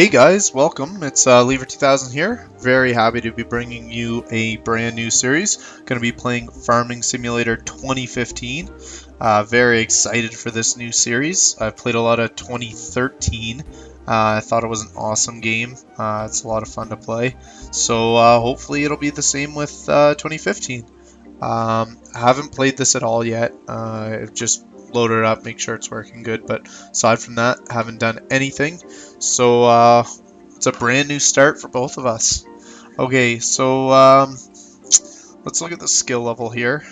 Hey guys, welcome. It's Lever 2000 here. Very happy to be bringing you a brand new series. Going to be playing Farming Simulator 2015. Very excited for this new series. I've played a lot of 2013. I thought it was an awesome game. It's a lot of fun to play. So hopefully it'll be the same with 2015. I haven't played this at all yet. I've just loaded it up, make sure it's working good. But aside from that, haven't done anything. So it's a brand new start for both of us. Okay, so let's look at the skill level here.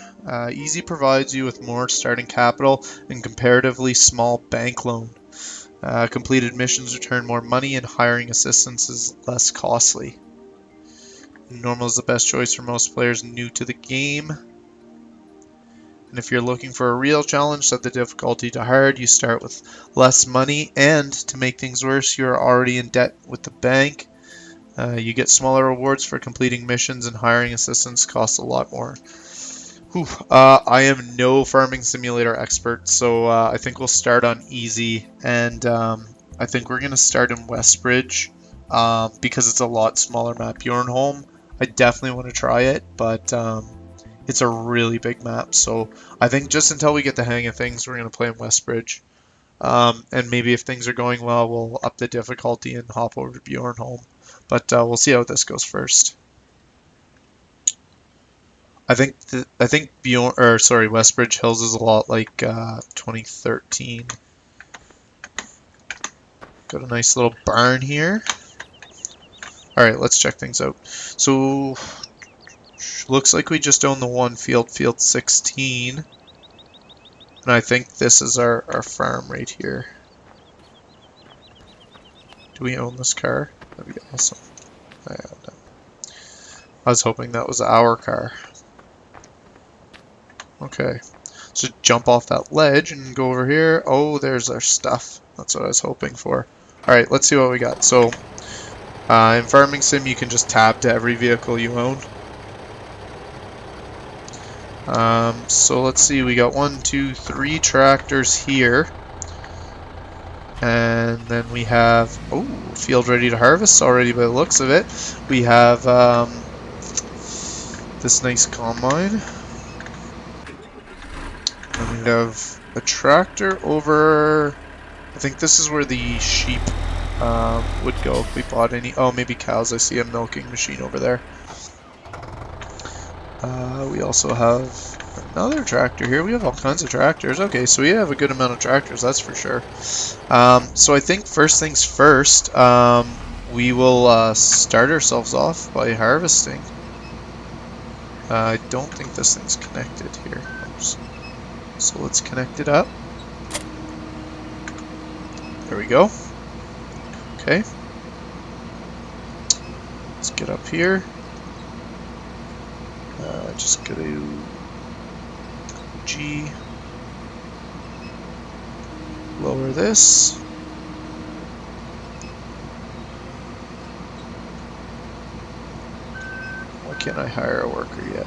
Easy provides you with more starting capital and comparatively small bank loan. Completed missions return more money and hiring assistance is less costly. Normal is the best choice for most players new to the game. And if you're looking for a real challenge, set the difficulty to hard. You start with less money, and to make things worse, you're already in debt with the bank. You get smaller rewards for completing missions, and hiring assistance costs a lot more. I am no farming simulator expert, so I think we'll start on easy, and I think we're going to start in Westbridge because it's a lot smaller map. Bjornholm, I definitely want to try it, but it's a really big map, so I think just until we get the hang of things, we're going to play in Westbridge. And maybe if things are going well, we'll up the difficulty and hop over to Bjornholm. But we'll see how this goes first. I think Westbridge Hills is a lot like 2013. Got a nice little barn here. All right, let's check things out. So looks like we just own the one field, field 16. And I think this is our farm right here. Do we own this car? That'd be awesome. I was hoping that was our car. Okay. So jump off that ledge and go over here. Oh, there's our stuff. That's what I was hoping for. Alright, let's see what we got. So, in Farming Sim, you can just tab to every vehicle you own. So let's see, we got 1, 2, 3 tractors here. And then we have, oh, field ready to harvest already by the looks of it. We have this nice combine. And we have a tractor over, I think this is where the sheep would go if we bought any. Oh, maybe cows. I see a milking machine over there. We also have another tractor here. We have all kinds of tractors. Okay, so we have a good amount of tractors, that's for sure. So I think first things first, we will start ourselves off by harvesting. I don't think this thing's connected here. Oops. So let's connect it up. There we go. Okay. Let's get up here. Just go to G. Lower this. Why can't I hire a worker yet?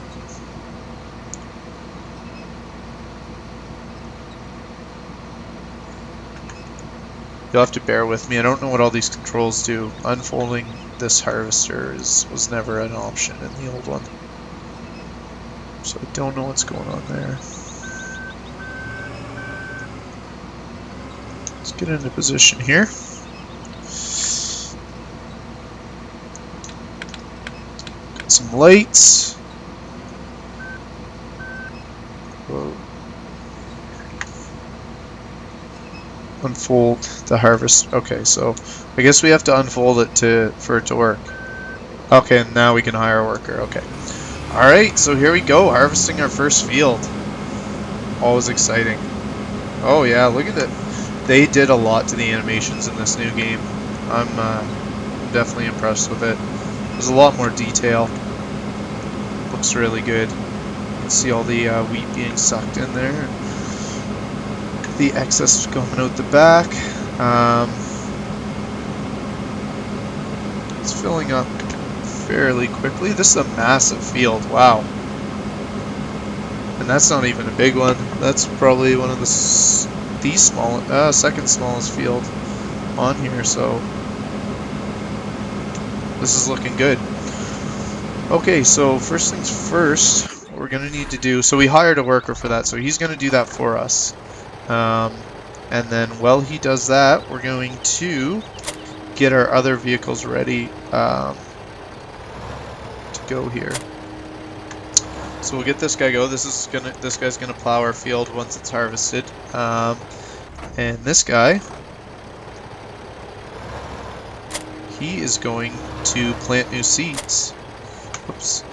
You'll have to bear with me. I don't know what all these controls do. Unfolding this harvester was never an option in the old one. So I don't know what's going on there. Let's get into position here. Got some lights. Whoa. Unfold the harvest. Okay, so I guess we have to unfold it for it to work. Okay, and now we can hire a worker. Okay. Alright, so here we go, harvesting our first field. Always exciting. Oh yeah, look at that. They did a lot to the animations in this new game. I'm definitely impressed with it. There's a lot more detail. Looks really good. You can see all the wheat being sucked in there. The excess going out the back. It's filling up fairly quickly. This is a massive field, wow. And that's not even a big one. That's probably one of the second smallest field on here, so This is looking good. Okay, so first things first, what we're going to need to do, so we hired a worker for that, so he's going to do that for us. And then while he does that, we're going to get our other vehicles ready to go here. So we'll get this guy go. This guy's gonna plow our field once it's harvested. And this guy, he is going to plant new seeds. Oops.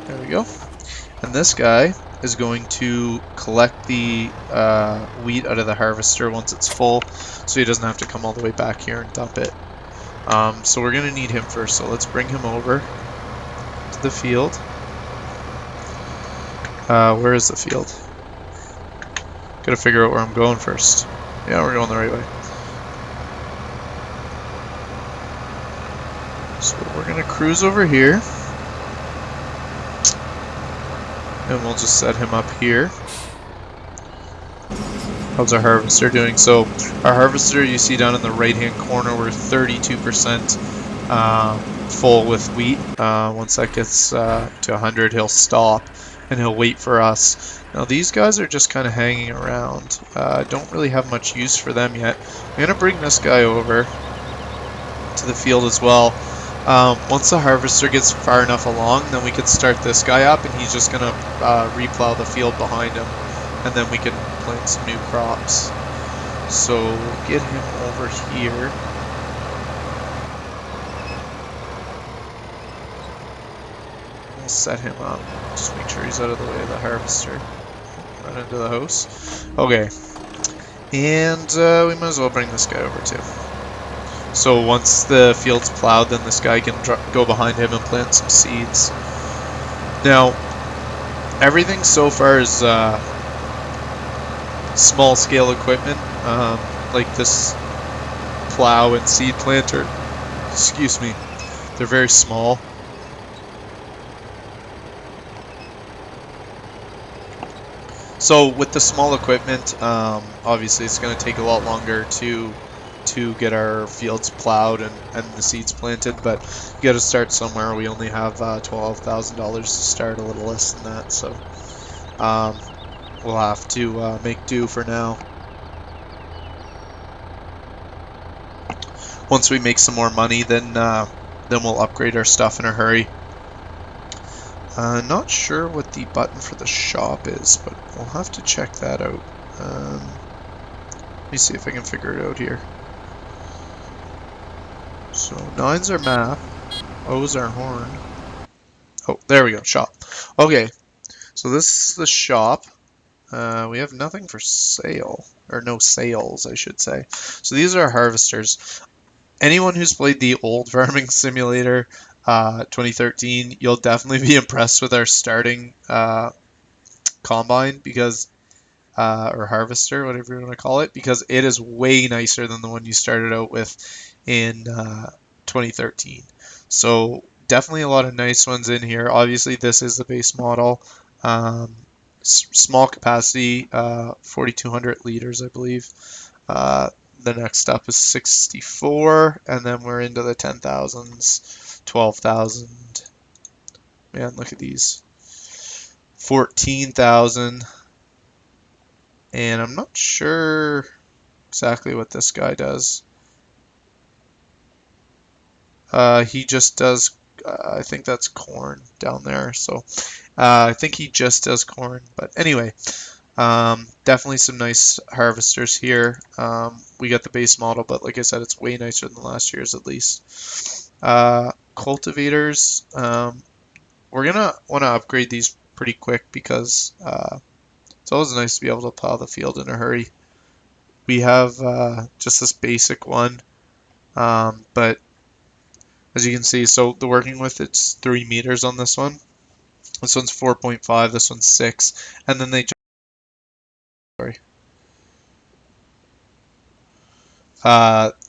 There we go. And this guy is going to collect the wheat out of the harvester once it's full, so he doesn't have to come all the way back here and dump it. So we're going to need him first, so let's bring him over to the field. Where is the field? Gotta figure out where I'm going first. Yeah, we're going the right way. So we're going to cruise over here. And we'll just set him up here. How's our harvester doing? So our harvester, you see down in the right hand corner, we're 32% full with wheat. Once that gets to 100, he'll stop and he'll wait for us. Now these guys are just kind of hanging around. Don't really have much use for them yet. I'm going to bring this guy over to the field as well. Once the harvester gets far enough along, then we could start this guy up, and he's just going to replow the field behind him, and then we can plant some new crops. So we'll get him over here. We'll set him up. Just make sure he's out of the way of the harvester. Run into the house. Okay. And we might as well bring this guy over too. So once the field's plowed, then this guy can go behind him and plant some seeds. Now, everything so far is small scale equipment, like this plow and seed planter. Excuse me, they're very small. So with the small equipment, obviously it's going to take a lot longer to get our fields plowed and the seeds planted, but you got to start somewhere. We only have $12,000 to start, a little less than that, so we'll have to make do for now. Once we make some more money, then we'll upgrade our stuff in a hurry. Not sure what the button for the shop is, but we'll have to check that out. Let me see if I can figure it out here. So 9's our map, O's our horn. Oh, there we go, shop. Okay, so this is the shop. We have nothing for sale, or no sales, I should say. So these are our harvesters. Anyone who's played the old Farming Simulator 2013, you'll definitely be impressed with our starting combine, because or harvester, whatever you want to call it, because it is way nicer than the one you started out with in 2013. So definitely a lot of nice ones in here. Obviously this is the base model. Small capacity, 4,200 liters, I believe. The next up is 64, and then we're into the 10,000s, 12,000. Man, look at these. 14,000. And I'm not sure exactly what this guy does. He just does, I think that's corn down there. So I think he just does corn. But anyway, definitely some nice harvesters here. We got the base model, but like I said, it's way nicer than last year's at least. Cultivators, we're going to want to upgrade these pretty quick, because it's always nice to be able to plow the field in a hurry. We have just this basic one, but as you can see, so the working width, it's 3 meters on this one. This one's 4.5, this one's 6, and then they just,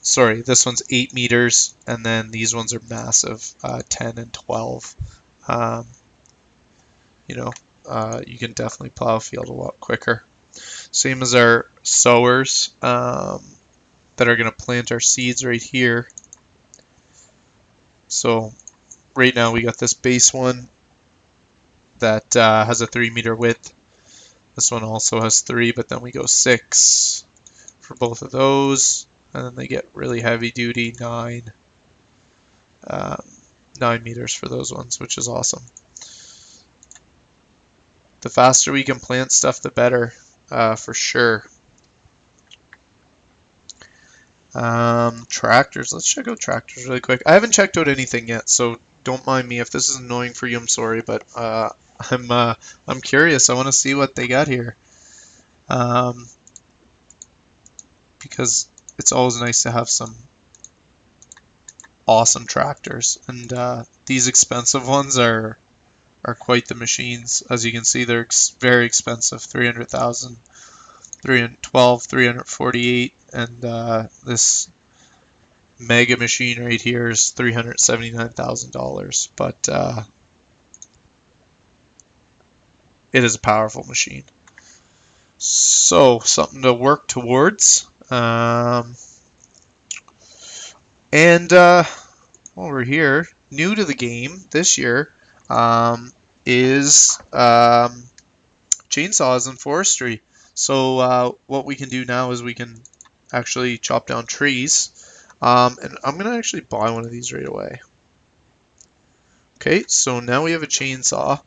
sorry, this one's 8 meters, and then these ones are massive, 10 and 12. You know, you can definitely plow a field a lot quicker. Same as our sowers. that are going to plant our seeds right here. So right now we got this base one that has a 3 meter width. This one also has 3, but then we go 6 for both of those, and then they get really heavy duty 9, um, 9 meters for those ones, which is awesome. The faster we can plant stuff, the better, for sure. Tractors. Let's check out tractors really quick. I haven't checked out anything yet, so don't mind me if this is annoying for you. I'm sorry, but I'm curious. I want to see what they got here, because it's always nice to have some awesome tractors, and these expensive ones are quite the machines. As you can see, they're very expensive. 300,000, 312, 348, and this mega machine right here is $379,000. But it is a powerful machine. So something to work towards. And while we're here, new to the game this year is chainsaws and forestry. So what we can do now is we can actually chop down trees. And I'm going to actually buy one of these right away. Okay, so now we have a chainsaw.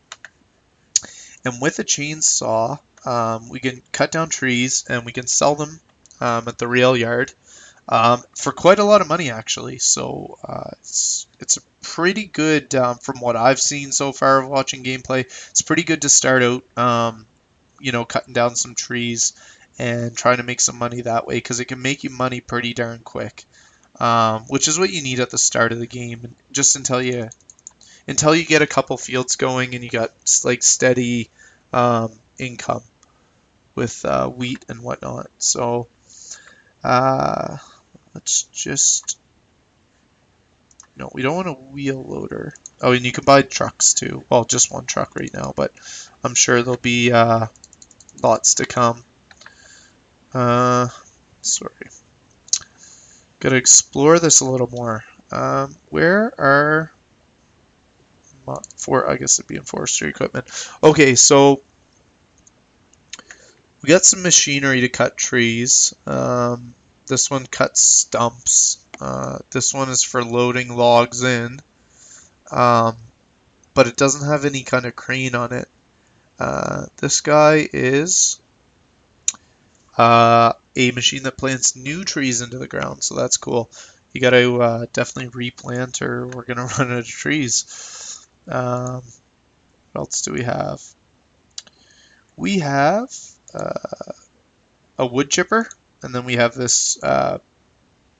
And with a chainsaw, we can cut down trees and we can sell them at the rail yard for quite a lot of money, actually. So it's a pretty good, from what I've seen so far of watching gameplay, it's pretty good to start out, you know, cutting down some trees and trying to make some money that way, because it can make you money pretty darn quick, which is what you need at the start of the game, just until you get a couple fields going and you got like steady income with wheat and whatnot. So let's just, no, we don't want a wheel loader. Oh, and you can buy trucks too. Well, just one truck right now, but I'm sure there'll be lots to come. Sorry. Gotta explore this a little more. Where are I guess it'd be in forestry equipment. Okay, so we got some machinery to cut trees. This one cuts stumps. This one is for loading logs in, but it doesn't have any kind of crane on it. This guy is a machine that plants new trees into the ground, so that's cool. You got to definitely replant, or we're gonna run out of trees. What else do we have? We have a wood chipper, and then we have this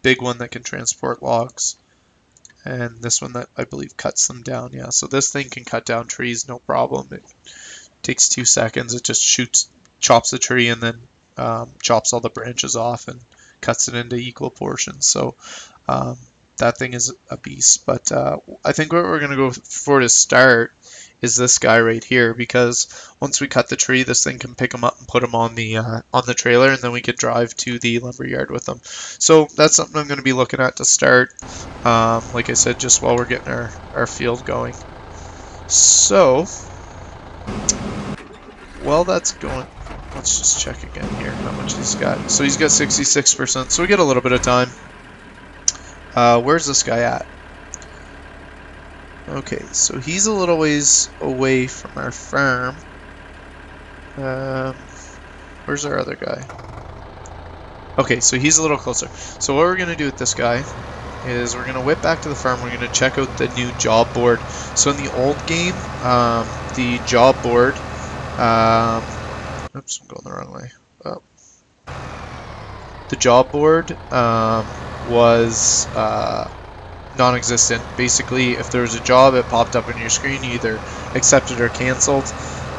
big one that can transport logs, and this one that I believe cuts them down. Yeah, so this thing can cut down trees no problem. It takes 2 seconds. It just chops the tree, and then chops all the branches off and cuts it into equal portions. So that thing is a beast. But I think what we're going to go for to start is this guy right here, because once we cut the tree, this thing can pick them up and put them on the trailer, and then we could drive to the lumber yard with them. So that's something I'm going to be looking at to start. Like I said, just while we're getting our field going. So while that's going, let's just check again here how much he's got. So he's got 66%, so we get a little bit of time. Where's this guy at? Okay, so he's a little ways away from our farm. Where's our other guy? Okay, so he's a little closer. So what we're going to do with this guy is we're going to whip back to the farm. We're going to check out the new job board. So in the old game, the job board... oops, I'm going the wrong way. Oh. The job board was... non-existent. Basically, if there was a job, it popped up on your screen. You either accepted or canceled,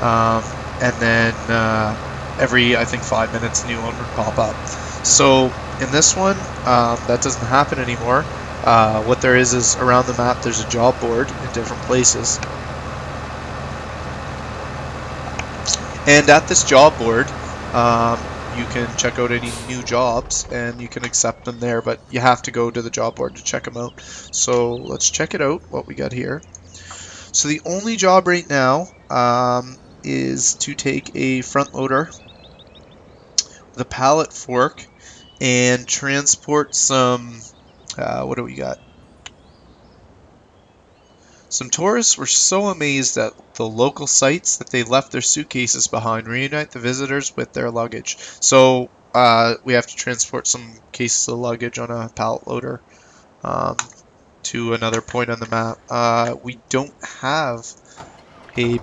and then every, I think, 5 minutes a new one would pop up. So in this one, that doesn't happen anymore. What there is around the map there's a job board in different places, and at this job board you can check out any new jobs and you can accept them there, but you have to go to the job board to check them out. So let's check it out, what we got here. So the only job right now is to take a front loader with a pallet fork and transport some, what do we got? Some tourists were so amazed at the local sights that they left their suitcases behind, reunite the visitors with their luggage. So we have to transport some cases of luggage on a pallet loader um, to another point on the map. We don't have a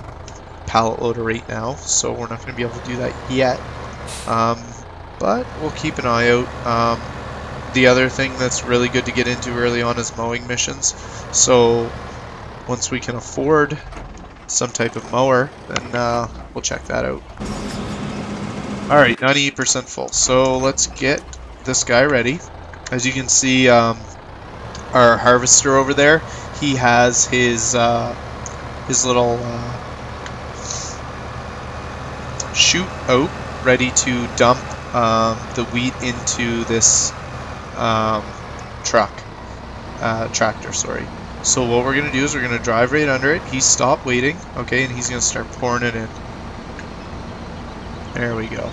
pallet loader right now, so we're not going to be able to do that yet. Um, but we'll keep an eye out. The other thing that's really good to get into early on is mowing missions. So once we can afford some type of mower, then we'll check that out. Alright, 98% full. So let's get this guy ready. As you can see, our harvester over there, he has his little chute out ready to dump the wheat into this tractor, sorry. So what we're going to do is we're going to drive right under it. He's stopped waiting, okay, and he's going to start pouring it in. There we go.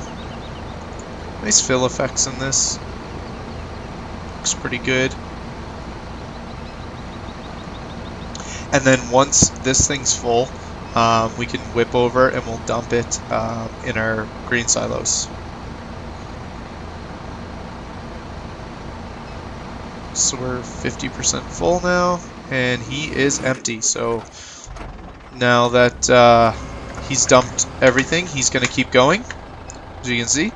Nice fill effects in this. Looks pretty good. And then once this thing's full, we can whip over and we'll dump it in our grain silos. So we're 50% full now, and he is empty. So now that he's dumped everything, he's going to keep going, as you can see.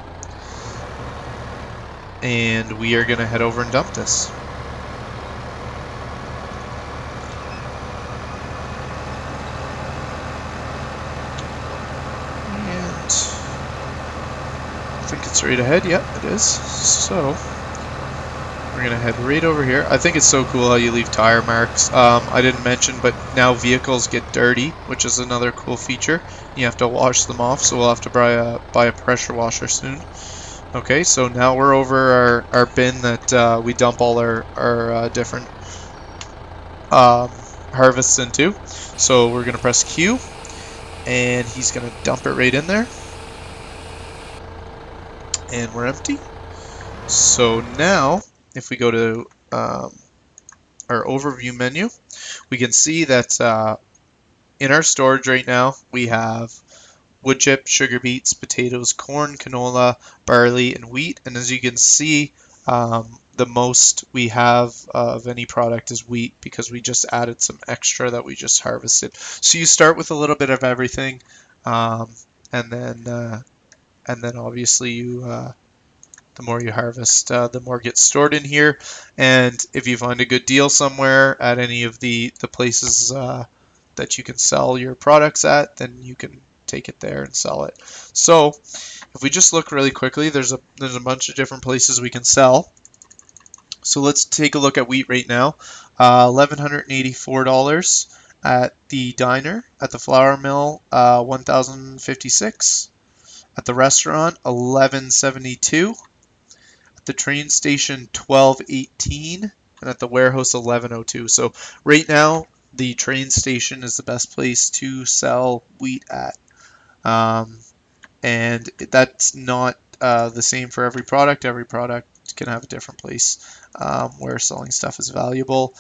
And we are going to head over and dump this. And I think it's right ahead. Yep, it is. So we're gonna head right over here. I think it's so cool how you leave tire marks. I didn't mention, but now vehicles get dirty, which is another cool feature. You have to wash them off, so we'll have to buy a pressure washer soon. Okay, so now we're over our bin that we dump all our different harvests into. So we're gonna press Q, and he's gonna dump it right in there. And we're empty. So now, if we go to our overview menu, we can see that in our storage right now, we have wood chip, sugar beets, potatoes, corn, canola, barley, and wheat. And as you can see, the most we have of any product is wheat because we just added some extra that we just harvested. So you start with a little bit of everything, and then obviously you the more you harvest, the more gets stored in here. And if you find a good deal somewhere at any of the places that you can sell your products at, then you can take it there and sell it. So if we just look really quickly, there's a bunch of different places we can sell. So let's take a look at wheat right now. $1,184 at the diner. At the flour mill, $1,056. At the restaurant, $1,172. At the train station, $1,218. And at the warehouse, $1,102. So right now, the train station is the best place to sell wheat at. And that's not the same for every product. Every product can have a different place where selling stuff is valuable.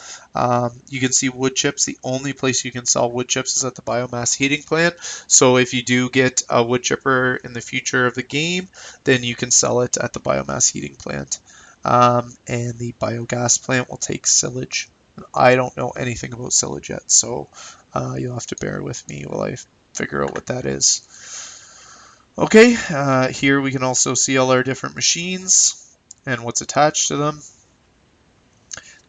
You can see wood chips. The only place you can sell wood chips is at the biomass heating plant. So if you do get a wood chipper in the future of the game, then you can sell it at the biomass heating plant. And the biogas plant will take silage. I don't know anything about silage yet, so you'll have to bear with me while I figure out what that is. Okay, here we can also see all our different machines and what's attached to them.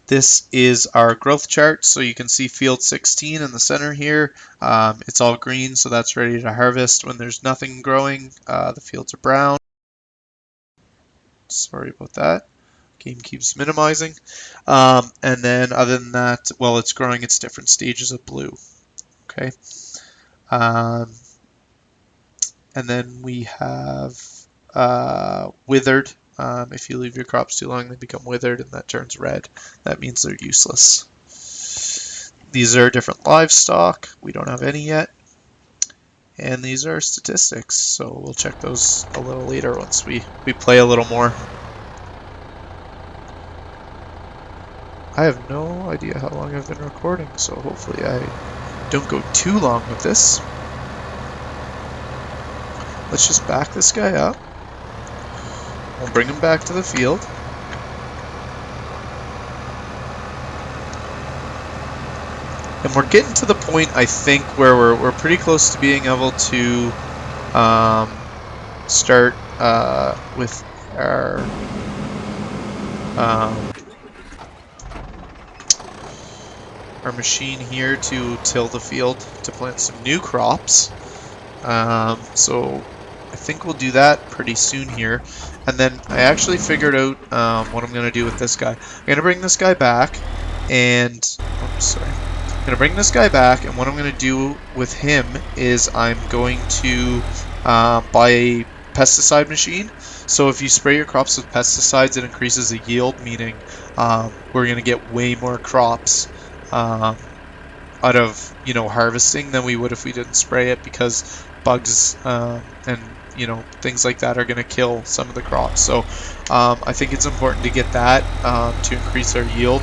This is our growth chart, so you can see field 16 in the center here. It's all green, so that's ready to harvest. When there's nothing growing, the fields are brown. Sorry about that. Game keeps minimizing. And then other than that, while it's growing, it's different stages of blue. Okay. And then we have withered. If you leave your crops too long, they become withered, and that turns red. That means they're useless. These are different livestock. We don't have any yet. And these are statistics, so we'll check those a little later once we play a little more. I have no idea how long I've been recording, so hopefully I don't go too long with this. Let's just back this guy up. We'll bring him back to the field. And we're getting to the point, I think, where we're pretty close to being able to start with our machine here to till the field to plant some new crops. So I think we'll do that pretty soon here. And then I actually figured out what I'm going to do with this guy. I'm going to bring this guy back and... Oops, sorry. I'm going to bring this guy back, and what I'm going to do with him is I'm going to buy a pesticide machine. So if you spray your crops with pesticides, it increases the yield, meaning we're going to get way more crops out of, you know, harvesting than we would if we didn't spray it, because bugs and, you know, things like that are going to kill some of the crops. So I think it's important to get that to increase our yield.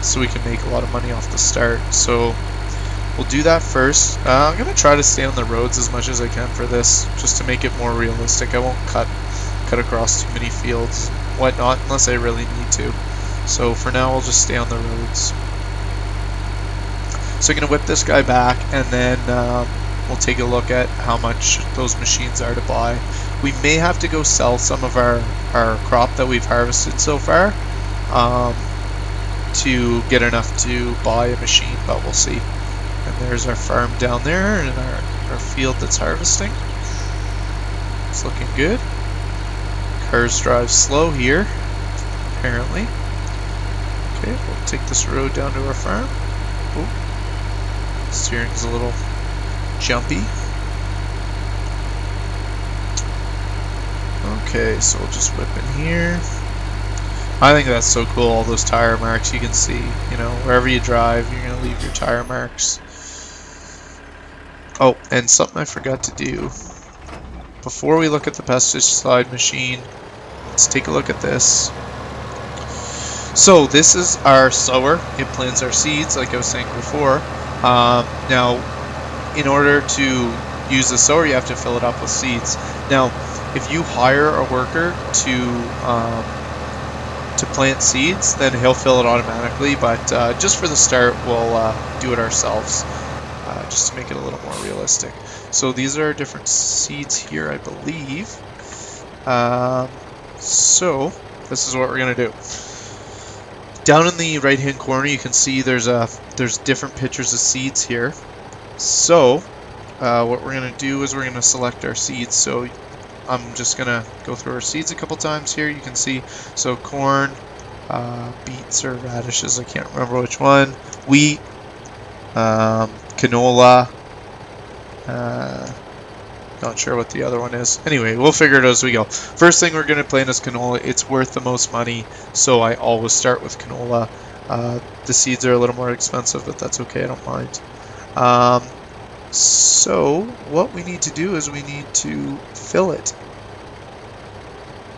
So we can make a lot of money off the start. So we'll do that first. I'm going to try to stay on the roads as much as I can for this, just to make it more realistic. I won't cut across too many fields and whatnot unless I really need to. So for now, I'll just stay on the roads. So I'm going to whip this guy back, and then we'll take a look at how much those machines are to buy. We may have to go sell some of our crop that we've harvested so far to get enough to buy a machine, but we'll see. And there's our farm down there and our field that's harvesting. It's looking good. Cars drive slow here, apparently. Okay, we'll take this road down to our farm. Oh, steering's a little jumpy. Okay, so we'll just whip in here. I think that's so cool, all those tire marks you can see. You know, wherever you drive, you're going to leave your tire marks. Oh, and something I forgot to do. Before we look at the pesticide machine, let's take a look at this. So this is our sower. It plants our seeds, like I was saying before. Now, in order to use the sower, you have to fill it up with seeds. Now, if you hire a worker to plant seeds, then he'll fill it automatically, but just for the start we'll do it ourselves, just to make it a little more realistic. So these are different seeds here, I believe. So this is what we're gonna do. Down in the right hand corner you can see there's different pictures of seeds here. So what we're gonna do is we're gonna select our seeds. So I'm just gonna go through our seeds a couple times here. You can see, so corn, beets or radishes, I can't remember which one, wheat, canola, not sure what the other one is. Anyway, we'll figure it out as we go. First thing we're gonna plant is canola. It's worth the most money, so I always start with canola. The seeds are a little more expensive, but that's okay, I don't mind. So what we need to do is we need to fill it.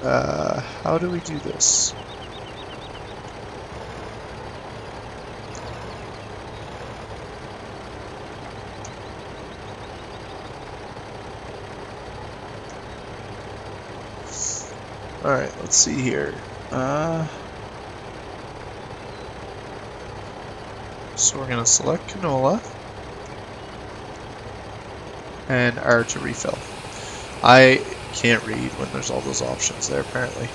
How do we do this? Alright, let's see here. So we're going to select canola and R to refill. I can't read when there's all those options there, apparently.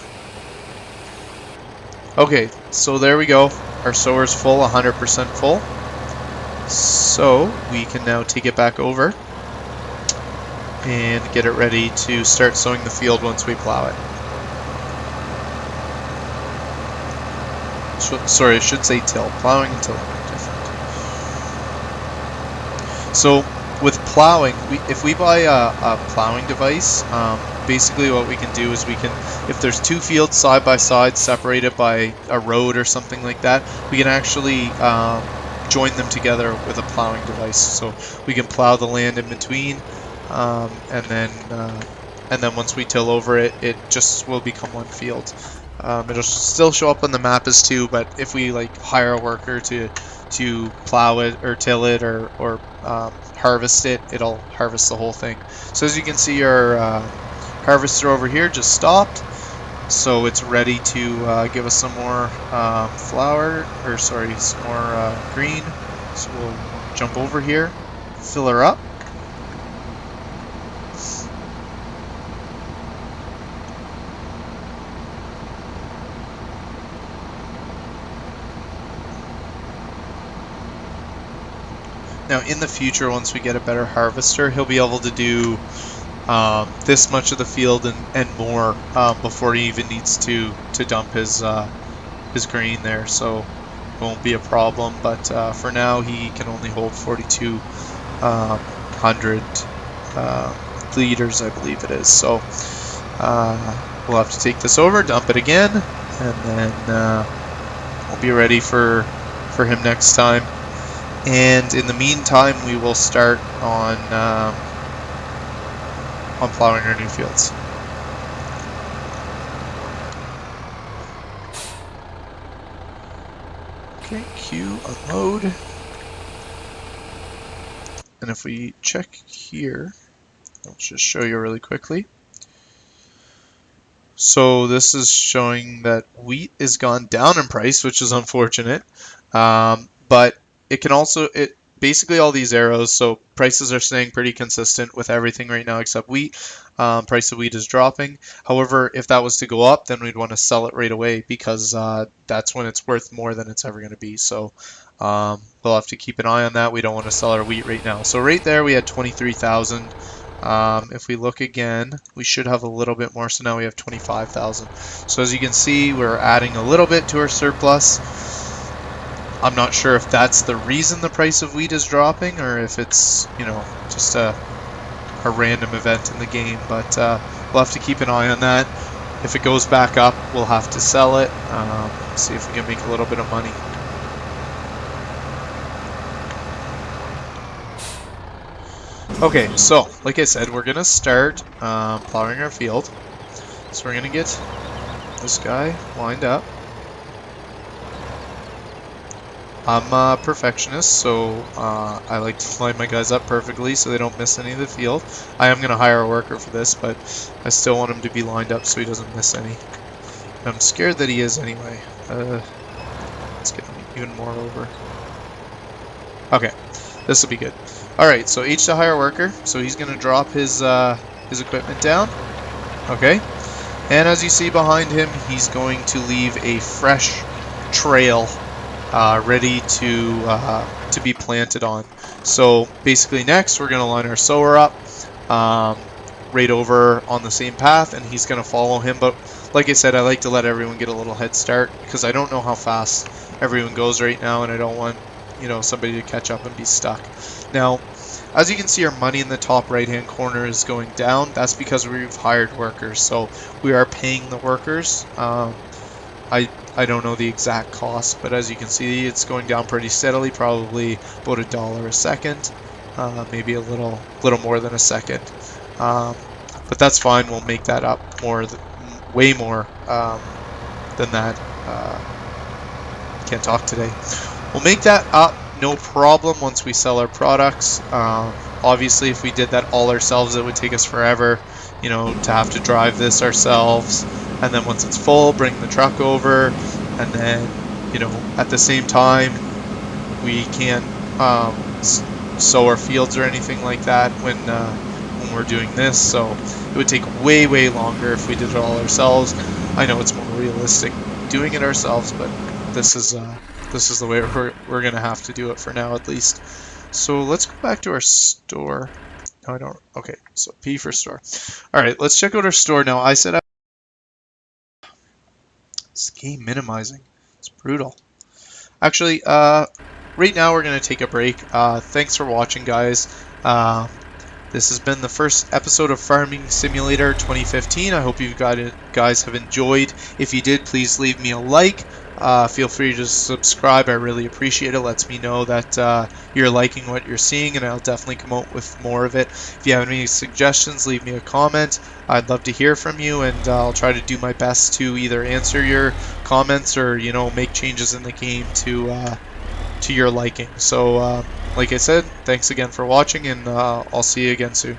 Okay, so there we go. Our sower's full, 100% full. So we can now take it back over and get it ready to start sowing the field once we plow it. Sorry, I should say till. Plowing and tilling are different. So with plowing, if we buy a plowing device, basically what we can do is if there's two fields side by side separated by a road or something like that, we can actually join them together with a plowing device. So we can plow the land in between, and then once we till over it, it just will become one field. It'll still show up on the map as two, but if we like hire a worker to plow it or till it or harvest it, it'll harvest the whole thing. So as you can see, our harvester over here just stopped, so it's ready to give us some more some more green. So we'll jump over here, fill her up. Now in the future, once we get a better harvester, he'll be able to do this much of the field and more before he even needs to dump his grain there, so it won't be a problem. But for now, he can only hold 4,200 liters, I believe it is. So we'll have to take this over, dump it again, and then we'll be ready for him next time. And in the meantime, we will start on plowing our new fields. Okay, Q, unload. And if we check here, I'll just show you really quickly. So this is showing that wheat is gone down in price, which is unfortunate. But it can also, basically all these arrows, so prices are staying pretty consistent with everything right now except wheat. Price of wheat is dropping. However, if that was to go up, then we'd want to sell it right away, because that's when it's worth more than it's ever going to be. So we'll have to keep an eye on that. We don't want to sell our wheat right now. So right there we had 23,000. If we look again, we should have a little bit more, so now we have 25,000. So as you can see, we're adding a little bit to our surplus. I'm not sure if that's the reason the price of wheat is dropping, or if it's, just a random event in the game, but we'll have to keep an eye on that. If it goes back up, we'll have to sell it, see if we can make a little bit of money. Okay, so like I said, we're gonna start plowing our field. So we're gonna get this guy lined up. I'm a perfectionist, so I like to line my guys up perfectly so they don't miss any of the field. I am gonna hire a worker for this, but I still want him to be lined up so he doesn't miss any. And I'm scared that he is anyway. Let's get him even more over. Okay, this will be good. Alright, so H to hire worker, so he's going to drop his equipment down. Okay, and as you see behind him, he's going to leave a fresh trail ready to be planted on. So basically next, we're going to line our sower up right over on the same path, and he's going to follow him. But like I said, I like to let everyone get a little head start, because I don't know how fast everyone goes right now, and I don't want somebody to catch up and be stuck. Now, as you can see, our money in the top right hand corner is going down. That's because we've hired workers, so we are paying the workers. I don't know the exact cost, but as you can see, it's going down pretty steadily, probably about $1 a second, maybe a little more than a second. But that's fine. We'll make that up way more than that. Can't talk today. We'll make that up, no problem, once we sell our products. Obviously, if we did that all ourselves, it would take us forever, to have to drive this ourselves. And then once it's full, bring the truck over. And then, at the same time, we can't sow our fields or anything like that when we're doing this. So it would take way, way longer if we did it all ourselves. I know it's more realistic doing it ourselves, but this is the way we're gonna have to do it for now, at least. So let's go back to our store. No, I don't. Okay, so P for store. All right, let's check out our store now. I said this game minimizing. It's brutal. Actually, right now we're gonna take a break. Thanks for watching, guys. This has been the first episode of Farming Simulator 2015. I hope you guys have enjoyed. If you did, please leave me a like. Feel free to subscribe. I really appreciate it. Lets me know that you're liking what you're seeing, and I'll definitely come out with more of it. If you have any suggestions, leave me a comment. I'd love to hear from you, and I'll try to do my best to either answer your comments or make changes in the game to your liking. So, like I said, thanks again for watching, and I'll see you again soon.